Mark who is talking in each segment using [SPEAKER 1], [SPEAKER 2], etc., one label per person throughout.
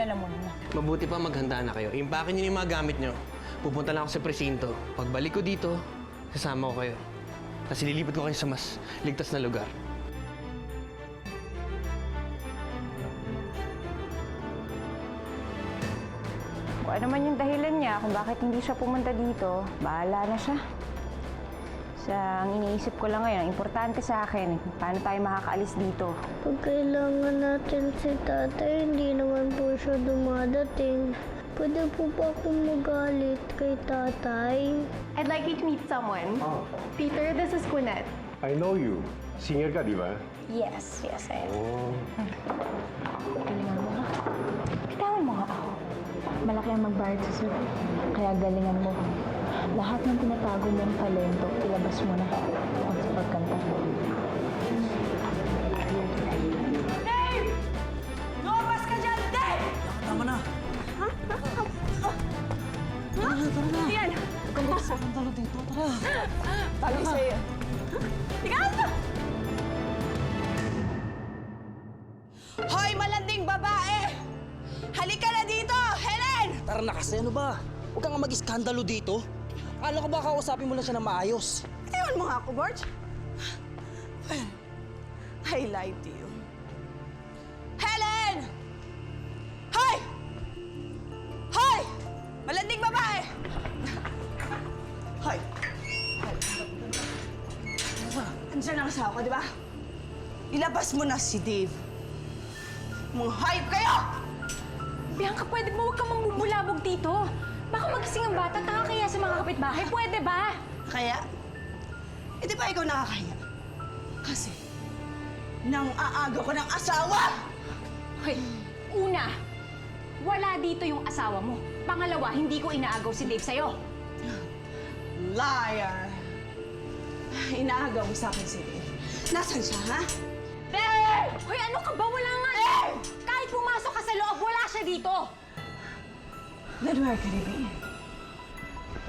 [SPEAKER 1] lalamunan mo.
[SPEAKER 2] Mabuti pa maghanda na kayo. Impake niyo yung mga gamit niyo. Pupunta lang ako sa presinto. Pagbalik ko dito, sasama ko kayo. Tapos ililipat ko kayo sa mas ligtas na lugar.
[SPEAKER 1] Kung ano man yung dahilan niya kung bakit hindi siya pumunta dito, bahala na siya. Ang iniisip ko lang ngayon, ang importante sa akin, paano tayo makakaalis dito.
[SPEAKER 3] Pag kailangan natin si tatay, hindi naman po siya dumadating. Pwede po ba akong magalit kay tatay?
[SPEAKER 4] I'd like you to meet someone. Peter, this is Quinette.
[SPEAKER 5] I know you. Singer ka, di ba?
[SPEAKER 4] Yes, I am.
[SPEAKER 5] Oh.
[SPEAKER 1] Galingan mo nga. Bitawan mo nga ako. Malaki ang magbayad sa sir. Kaya galingan mo. Lahat ng tinatago mong talento, ilabas mo na at sa pagkanta.
[SPEAKER 6] Dave! Lumabas ka dyan, Dave!
[SPEAKER 7] Tama na.
[SPEAKER 6] Ha?
[SPEAKER 7] Tara na.
[SPEAKER 6] Yan!
[SPEAKER 7] Huwag kang magsasandalo dito. Tara.
[SPEAKER 6] Talo sa'yo. Tigaan ka!
[SPEAKER 8] Hoy, malanding babae! Halika na dito, Helen!
[SPEAKER 7] Tara na kasi, ano ba? Huwag kang mag-iskandalo dito. Akala ko ba kausapin mo lang siya ng maayos?
[SPEAKER 8] Tingnan mo nga ako, George. Well, I lied to you. Helen! Hoy! Hoy! Malanding babae! Hoy! Andiyan ang asawa ko, di ba? Ilabas mo na si Dave. Mga hayop kayo!
[SPEAKER 1] Bianca, pwede ba huwag kang mamubulabog dito? Baka magising ang bata, tanga kaya sa mga kapitbahay. Pwede ba?
[SPEAKER 8] Kaya, di ba ikaw nakakahiya? Kasi, nang aaga ko ng asawa!
[SPEAKER 1] Hoy, una, wala dito yung asawa mo. Pangalawa, hindi ko inaagaw si Dave sa'yo.
[SPEAKER 8] Liar! Inaagaw mo sa akin si Dave. Nasaan siya, ha?
[SPEAKER 1] Dave! Hoy, ano ka ba? Wala nga.
[SPEAKER 8] Dave!
[SPEAKER 1] Kahit pumasok ka sa loob, wala siya dito.
[SPEAKER 8] Then where could he be?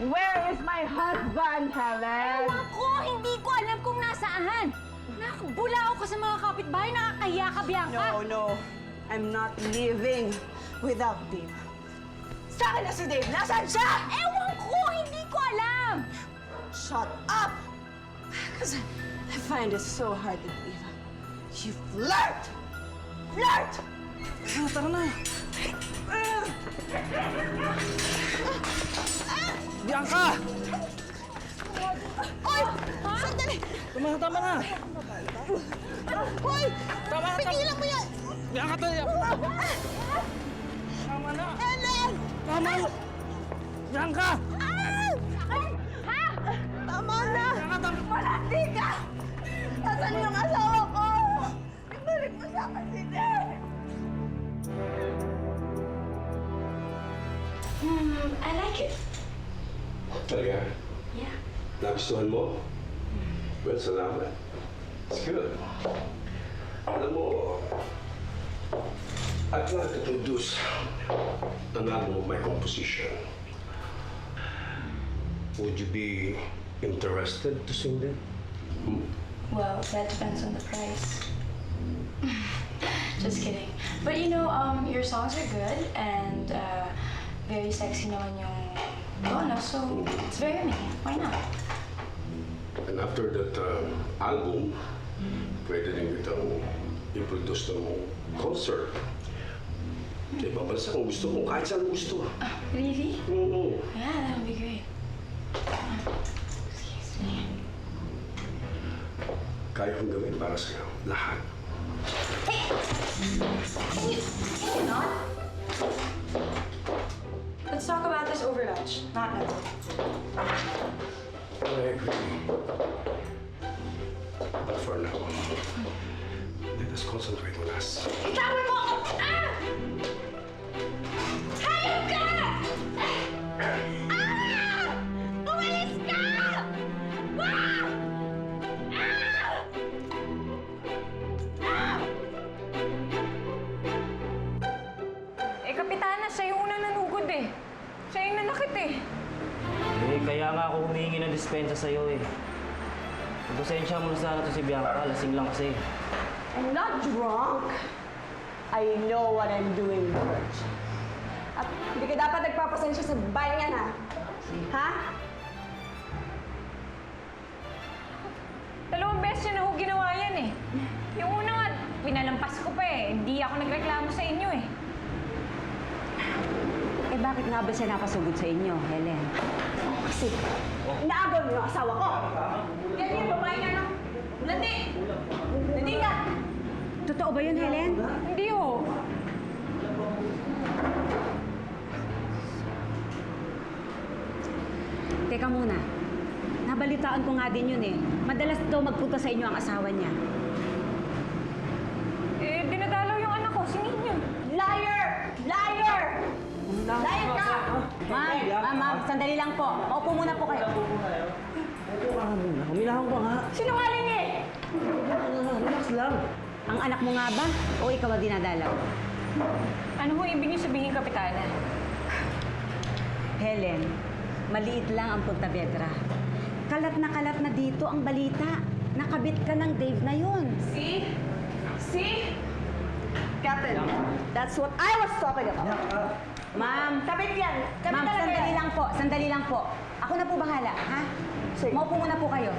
[SPEAKER 8] Where is my husband, Helen?
[SPEAKER 1] Ewan ko, hindi ko alam kung nasaan. Nakabulao ka sa mga kapitbahay, nakakahiya ka, Bianca.
[SPEAKER 8] No. I'm not leaving without Dave. Sa akin na si Dave! Nasaan siya?
[SPEAKER 1] Ewan ko, hindi ko alam.
[SPEAKER 8] Shut up! Because I find it so hard to believe. You flirt! Flirt!
[SPEAKER 7] Tara na. Bianca!
[SPEAKER 8] Oy! Sandali!
[SPEAKER 7] Tama na.
[SPEAKER 8] Hoy!
[SPEAKER 7] Tama na.
[SPEAKER 8] Pigilan mo yan!
[SPEAKER 7] Bianca, tayo. Tama na.
[SPEAKER 8] Helen!
[SPEAKER 7] Tama na. Bianca!
[SPEAKER 8] Tama na!
[SPEAKER 7] Bianca, tama.
[SPEAKER 8] Malandi ka! Nasaan yung asawa ko? Ibalik mo sa akin si Dave!
[SPEAKER 1] I like it.
[SPEAKER 5] Talaga?
[SPEAKER 1] Yeah.
[SPEAKER 5] Nagustuhan mo? Well, salamat. It's good. Alam mo, I'd like to introduce an album of my composition. Would you be interested to sing them?
[SPEAKER 9] Well, that depends on the price. Just kidding. But you know, your songs are good and very sexy naman yung tono, so it's very me. Why not?
[SPEAKER 5] And after that album, pwede rin kitang i-produce ng concert. Ipabalsa kung gusto mo, kahit saan gusto.
[SPEAKER 9] Really?
[SPEAKER 5] Oo.
[SPEAKER 9] Yeah, that would be great. Excuse me.
[SPEAKER 5] Kaya kong gawin para sa'yo. Lahat.
[SPEAKER 9] Hey! Can you not? Let's talk about this over lunch, not now.
[SPEAKER 5] I agree. But for now, let us concentrate on us.
[SPEAKER 1] Itawa mo ako! Ah! Hayop ka! Ah! Umalis ka! Ah! Ah! Ah! Kapitana, siya yung unang nanugod eh. Siya yung nanakit eh.
[SPEAKER 10] Kaya nga ako humingi ng dispensa sa'yo eh. Pasensya mo na sana to si Bianca, lasing lang kasi.
[SPEAKER 8] I'm not drunk. I know what I'm doing, George. At hindi ka dapat nagpapasensya sa bayan yan, ha? Ha?
[SPEAKER 6] Dalawang beses na ho ginawa yan eh. Yung una nga, pinalampas ko pa eh. Hindi ako nagreklamo sa inyo eh.
[SPEAKER 8] Eh bakit nga ba siya napasugod sa inyo, Helen? Kasi inaagaw niyo ang asawa ko. Yan yung babae na lang. Landi! Landi ka! Totoo ba yun, Helen?
[SPEAKER 6] Hindi ho.
[SPEAKER 8] Teka muna. Nabalitaan ko nga din yun eh. Madalas daw magpunta sa inyo ang asawa niya.
[SPEAKER 6] Eh, dinadalaw yung anak ko, si Ninyo.
[SPEAKER 8] Liar! Liar! Liar ka! Ma'am, sandali lang po. Maupo muna po kayo.
[SPEAKER 7] Humilahan ko nga.
[SPEAKER 8] Sinungaling eh!
[SPEAKER 7] Relax lang.
[SPEAKER 8] Ang anak mo nga ba? O ikaw ang dinadalaw?
[SPEAKER 6] Ano ho ibig niyo sabihin, Kapitana?
[SPEAKER 8] Helen, maliit lang ang Punta Vedra. Kalat na dito ang balita. Nakabit ka ng Dave na yun.
[SPEAKER 6] See? See?
[SPEAKER 8] Captain, that's what I was talking about. Ma'am, kabit yan. Ma'am, sandali lang po. Ako na po bahala, ha? Maupo muna po kayo.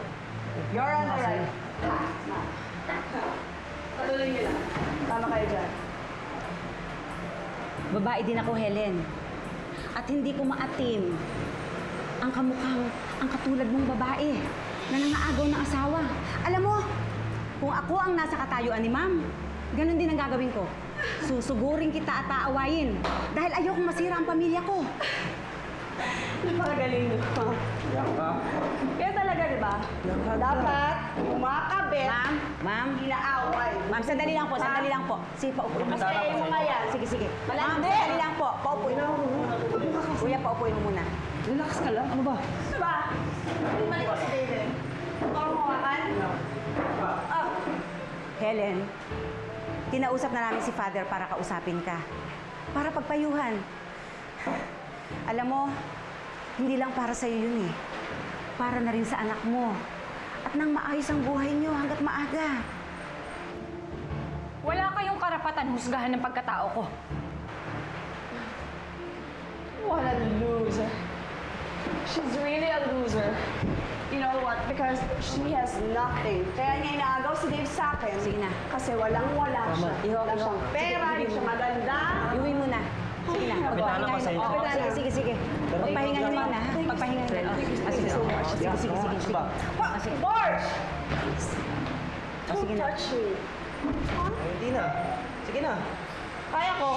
[SPEAKER 8] You're on the right. Patuloy niyo lang. Tama kayo dyan. Babae din ako, Helen. At hindi ko maatim ang kamukhang ang katulad mong babae na nangaagaw ng asawa. Alam mo, kung ako ang nasa katayuan ni Ma'am, ganun din ang gagawin ko. Susugurin kita at aawayin dahil ayokong masira ang pamilya ko. Napakagaling mo. Kaya talaga, di ba? Dapat kumakabit. Ma'am, inaaway. Ma'am, sandali lang po. Sige, paupuin mo. Sige, mo yan. Sige. Ma'am, sandali lang po. Paupuin mo. Kuya, paupuin mo muna.
[SPEAKER 7] Relax ka lang. Ano ba?
[SPEAKER 8] Ano ba? Hindi mali ko si David. Ako mawakan? Helen, kinausap na namin si Father para kausapin ka. Para pagpayuhan. Alam mo, hindi lang para sa'yo yun eh. Para na rin sa anak mo. At nang maayos ang buhay niyo hanggat maaga.
[SPEAKER 6] Wala kayong karapatan husgahan ng pagkatao ko.
[SPEAKER 4] What a loser. She's really a loser. You know what? Because she has nothing. Kaya niya inaagaw si Dave sa akin.
[SPEAKER 8] Sige na.
[SPEAKER 4] Kasi walang-wala siya. Wala siyang pera, hindi siya maganda.
[SPEAKER 8] Iuwi mo na. Sige na. Pagpahingahin mo. Sige. Pagpahingahin mo na. Pagpahingahin mo. Sige.
[SPEAKER 4] Marge!
[SPEAKER 8] Sige na.
[SPEAKER 4] Touch me.
[SPEAKER 7] Hindi na. Sige na.
[SPEAKER 4] Kaya ko.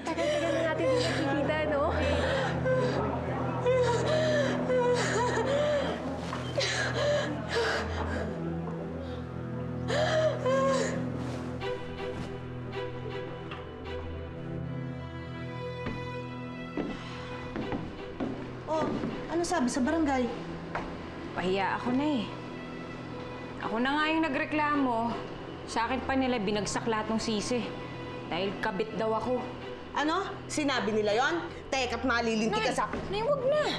[SPEAKER 4] Tagal-tagal na natin hindi nakikita, no?
[SPEAKER 8] Oh, ano sabi sa barangay?
[SPEAKER 6] Pahiya ako na eh. Ako na nga yung nagreklamo. Sa akin pa nila binagsak lahat ng sisi. Dahil kabit daw ako.
[SPEAKER 8] Ano? Sinabi nila yon? Teka't malilinti ka sa...
[SPEAKER 6] Nay, wag na.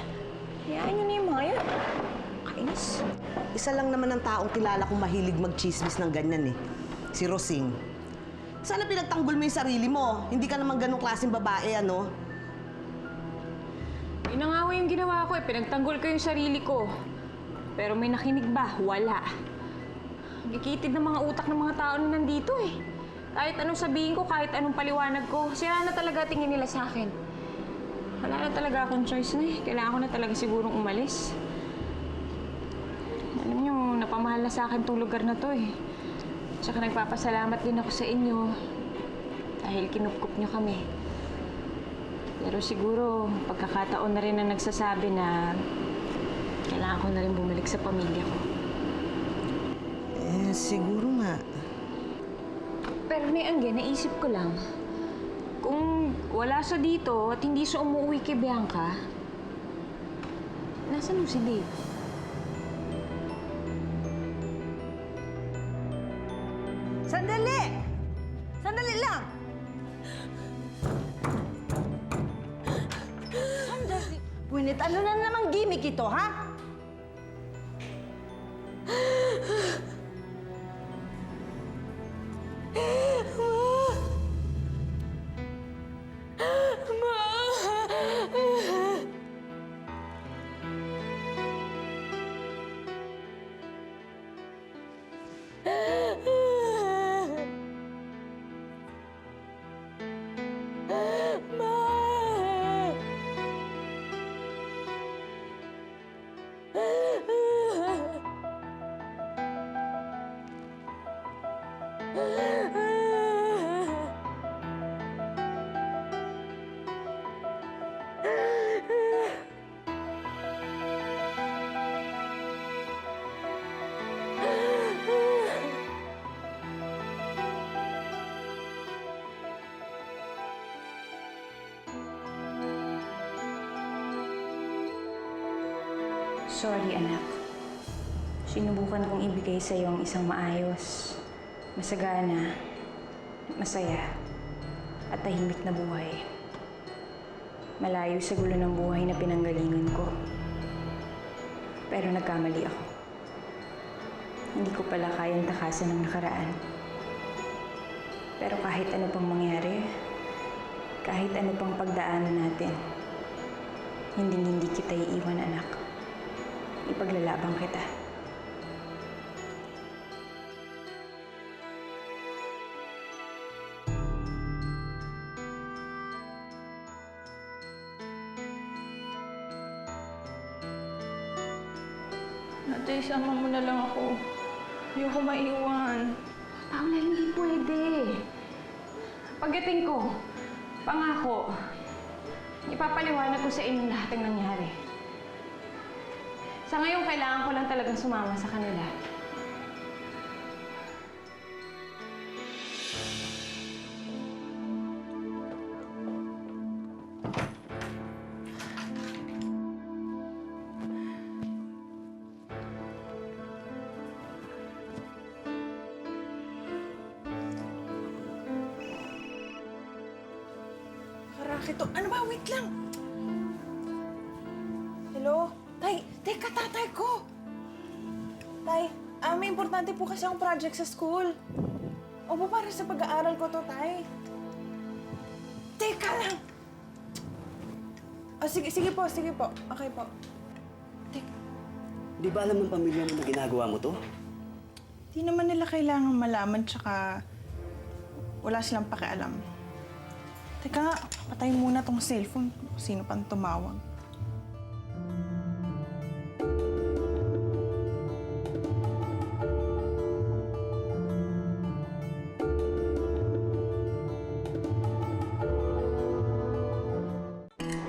[SPEAKER 6] Hayaan niyo na yung mga yun. Kainis.
[SPEAKER 11] Isa lang naman ang taong kilala kong mahilig mag-chismis ng ganyan eh. Si Rosing. Sana pinagtanggol mo yung sarili mo. Hindi ka naman ganong klaseng babae, ano?
[SPEAKER 6] Yun na nga ho yung ginawa ko eh. Pinagtanggol ko yung sarili ko. Pero may nakinig ba? Wala. Gikitid ng mga utak ng mga tao na nandito eh. Kahit anong sabihin ko, kahit anong paliwanag ko, sira na talaga tingin nila sa akin. Wala na talaga akong choice na eh. Kailangan ko na talaga sigurong umalis. Alam niyo, napamahal na sa akin tong lugar na to eh. Tsaka nagpapasalamat din ako sa inyo dahil kinupkup niyo kami. Pero siguro, pagkakataon na rin na nagsasabi na kailangan ko na rin bumalik sa pamilya ko.
[SPEAKER 11] Siguro nga.
[SPEAKER 6] Pero may Angge, naisip ko lang, kung wala siya dito at hindi siya umuwi kay Bianca, nasaan si Dave?
[SPEAKER 11] Sandali! Sandali lang! Sandali! Winit, ano na namang gimmick ito, ha?
[SPEAKER 6] Sorry, anak. Sinubukan kong ibigay sa iyo ang isang maayos, masagana, masaya, at tahimik na buhay. Malayo sa gulo ng buhay na pinanggalingan ko. Pero nagkamali ako. Hindi ko pala kayang takasan ng nakaraan. Pero kahit ano pang mangyari, kahit ano pang pagdaanan natin, hindi kita iiwan, anak. Ipaglalabang kita.
[SPEAKER 1] Ate, isama mo na lang ako. Ayoko maiwan.
[SPEAKER 6] Paula, hindi pwede. Pagdating ko, pangako, ipapaliwanag ko sa inyo lahat ng nangyari. Sa ngayon, kailangan ko lang talagang sumama sa kanila.
[SPEAKER 1] Karakito, ano ba? Wait lang! Hello? Tay, teka, tatay ko! Tay, may importante po kasi akong project sa school. Opo, para sa pag-aaral ko to, tay. Teka lang! Oh, sige po. Okay po.
[SPEAKER 12] Di ba alam ng pamilya mo na ginagawa mo to?
[SPEAKER 1] Di naman nila kailangan malaman, tsaka wala silang pakialam. Teka nga, patayin muna tong cellphone. Sino pang tumawag?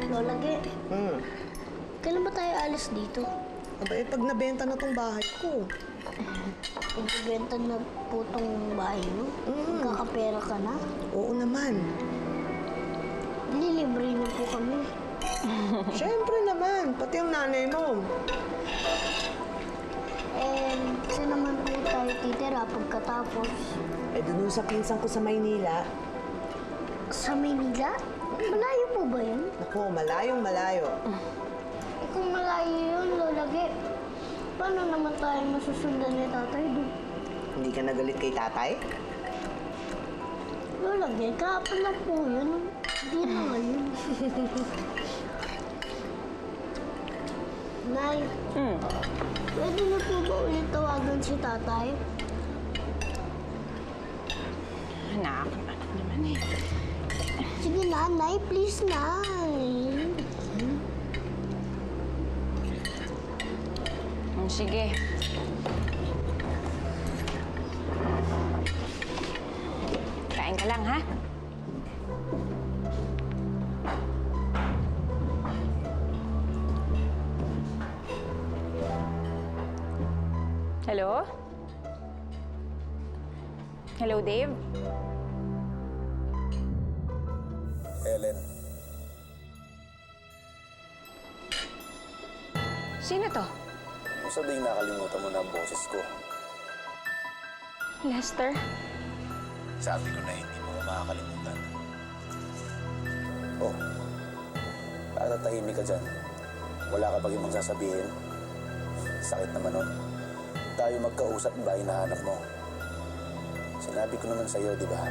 [SPEAKER 3] Lola Ge, kailan ba tayo alis dito?
[SPEAKER 11] Aba, pag nabenta na tong bahay ko.
[SPEAKER 3] Pagbibenta na po tong bahay mo? Magkakapera ka na?
[SPEAKER 11] Oo naman.
[SPEAKER 3] Lilibre niyo po kami.
[SPEAKER 11] Siyempre naman, pati yung nanay mo.
[SPEAKER 3] Saan naman po tayo titira pagkatapos?
[SPEAKER 11] Doon sa pinsan ko sa Maynila.
[SPEAKER 3] Sa Maynila? Malayo po ba yun?
[SPEAKER 11] Naku, malayong malayo.
[SPEAKER 3] Kung malayo yun, Lola Ge, paano naman tayo masusundan ni tatay doon?
[SPEAKER 11] Hindi ka nagalit kay tatay?
[SPEAKER 3] Lola Ge, kahapon na po yun. Hindi na ngayon. Nay, pwede na po ba ulit tawagan si tatay? na, Nay. Please, Nay.
[SPEAKER 6] Sige. Kain ka lang, ha? Hello? Hello, Dave?
[SPEAKER 13] Helen,
[SPEAKER 6] Sino to?
[SPEAKER 13] kung sabing nakalimutan mo na ang boses ko,
[SPEAKER 6] Lester?
[SPEAKER 13] sabi ko na hindi mo makakalimutan. Oh, bakit tahimik ka dyan? Wala ka bang ibang sasabihin? Sakit naman nun. Tayo magkausap ba hinahanap mo? Sinabi ko naman sa'yo, di ba?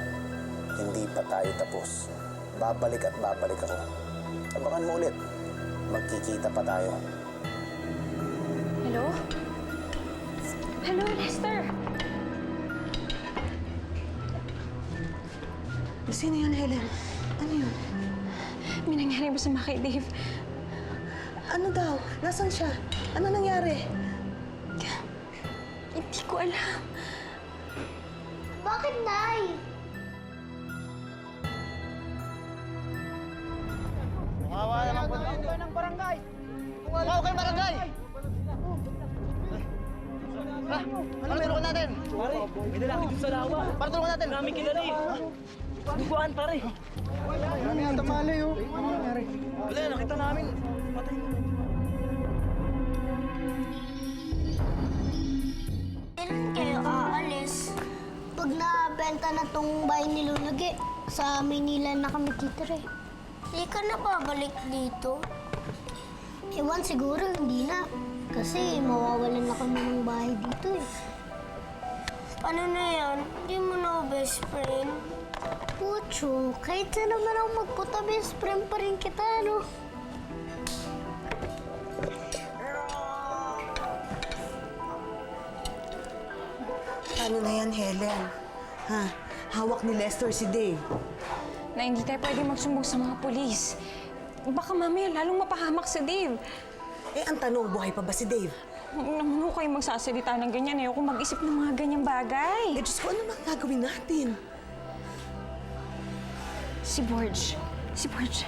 [SPEAKER 13] Hindi pa tayo tapos. Babalik at babalik ako. Abangan mo ulit. Magkikita pa tayo.
[SPEAKER 6] Hello? Hello, Lester?
[SPEAKER 11] Sino yun, Helen? Ano yun?
[SPEAKER 6] May nangyari masama kay Dave.
[SPEAKER 11] Ano daw? Nasaan siya? Ano nangyari?
[SPEAKER 6] Hindi ko alam.
[SPEAKER 3] Bakit, Nay?
[SPEAKER 7] Kawawa naman po. Kawawa ng barangay. Kawawa kayo barangay. Ano meron natin? Pare, may lalaki dun sa lawa. Para tulungan natin. Marami kilala eh. Duguan, pare. Ano yan, tamali oh. Ano nangyari? Wala, nakita namin. Patay mo.
[SPEAKER 3] Kailan kayo aalis? Pag nabenta na tong bahay ni Lunagi, sa Manila na kami titira eh. Hindi ka na babalik dito? Ewan, siguro hindi na. Kasi mawawalan na kami ng bahay dito eh. Ano na yan? Hindi mo na best friend? Pucho, kahit saan naman ako magpunta, best friend pa rin kita, no?
[SPEAKER 11] Ano na yan, Helen? Ha? Hawak ni Lester si Dave.
[SPEAKER 6] Na hindi tayo pwede magsumbong sa mga polis. Baka mamaya lalong mapahamak si Dave.
[SPEAKER 11] Eh, ang tanong, buhay pa ba si Dave?
[SPEAKER 6] Naman kayo magsasalita ng ganyan. Ayoko mag-isip ng mga ganyang bagay.
[SPEAKER 11] Eh, Diyos ko, ano bang gagawin natin?
[SPEAKER 6] Si Borge. Si Borge.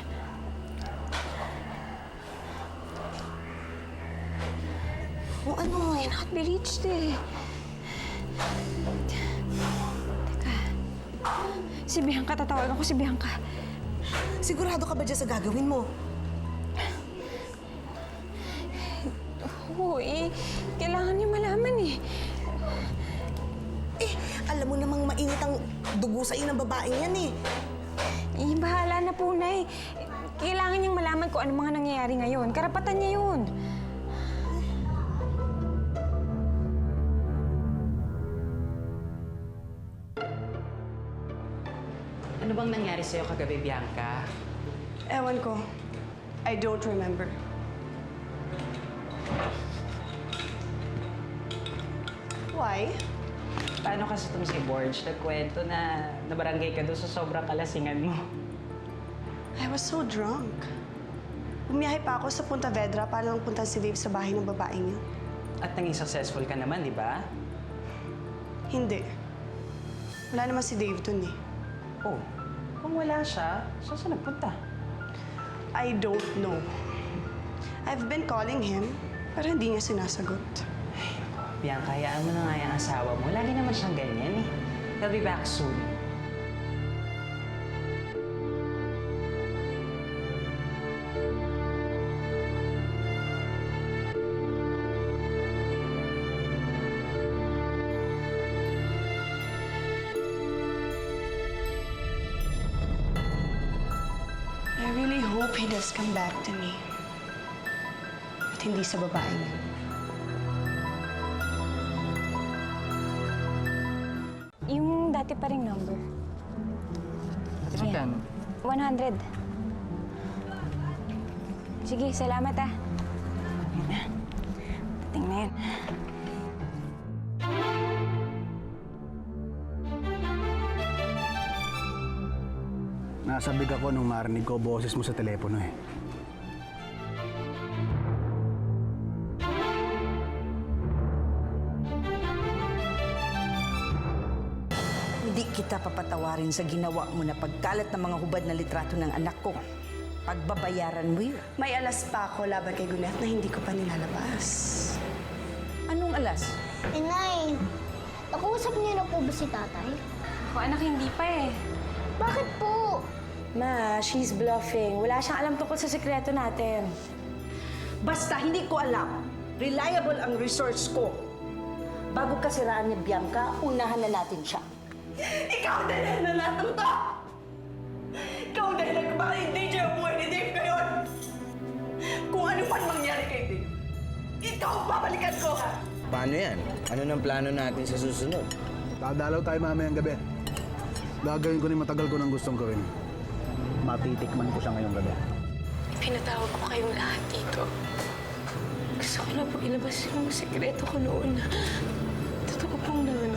[SPEAKER 11] O ano?
[SPEAKER 6] Cannot be reached eh. Teka. Si Bianca, tatawagan ko si Bianca.
[SPEAKER 11] Sigurado ka ba dyan sa gagawin mo?
[SPEAKER 6] Oo eh. Kailangan niya malaman eh.
[SPEAKER 11] Eh, alam mo namang mainit ang dugo sa ng babaeng yan eh.
[SPEAKER 6] Eh, bahala na po, Nay. Kailangan niyang malaman kung ano mga nangyayari ngayon. Karapatan niya yun.
[SPEAKER 14] Ano bang nangyari sa'yo kagabi, Bianca?
[SPEAKER 4] Ewan ko. I don't remember. Why?
[SPEAKER 14] Paano kasi itong si Borge nagkwento na nabarangay ka doon sa sobrang kalasingan mo?
[SPEAKER 4] I was so drunk. Bumiyahe pa ako sa Punta Vedra para lang punta si Dave sa bahay ng babaeng yun.
[SPEAKER 14] At naging successful ka naman, di ba?
[SPEAKER 4] Hindi. Wala naman si Dave dun eh.
[SPEAKER 14] Oh, kung wala siya, saan nagpunta?
[SPEAKER 4] I don't know. I've been calling him, pero hindi niya sinasagot.
[SPEAKER 14] Bianca, hayaan mo na nga yung asawa mo. Lagi naman siyang ganyan eh. He'll be back soon.
[SPEAKER 4] I really hope he does come back to me. At hindi sa babae niya.
[SPEAKER 6] Yung dati pa ring number.
[SPEAKER 10] Magkano?
[SPEAKER 6] 100. Sige, salamat ah. Dating na yan.
[SPEAKER 15] Nasabig ako nung marinig ko boses mo sa telepono eh.
[SPEAKER 16] Hindi kita papatawarin sa ginawa mo na pagkalat ng mga hubad na litrato ng anak ko. Pagbabayaran mo yun.
[SPEAKER 4] May alas pa ako laban kay Gunet na hindi ko pa nilalabas.
[SPEAKER 16] Anong alas?
[SPEAKER 3] Inay, nakuusap niyo na po ba si tatay?
[SPEAKER 9] Ako anak, hindi pa eh.
[SPEAKER 3] Bakit po?
[SPEAKER 9] Ma, she's bluffing. Wala siyang alam tungkol sa sekreto natin.
[SPEAKER 16] Basta hindi ko alam. Reliable ang resource ko. Bago kasiraan ni Bianca, unahan na natin siya.
[SPEAKER 4] Ikaw dahil na lahat ng to! Ikaw dahil nagpaka-endanger ang buhay ni Dave ngayon! Kung ano man mangyari kay Dave, ikaw ang babalikan ko!
[SPEAKER 7] Paano yan? Ano nang plano natin sa susunod?
[SPEAKER 15] Dadalaw tayo mamayang gabi. Gagawin ko ni matagal ko nang gustong gawin. Matitikman ko siya ngayong gabi.
[SPEAKER 9] Pinatawag ko kayong lahat dito. Gusto ko na po ilabas yung sekreto ko noon. Totoo pong nanganak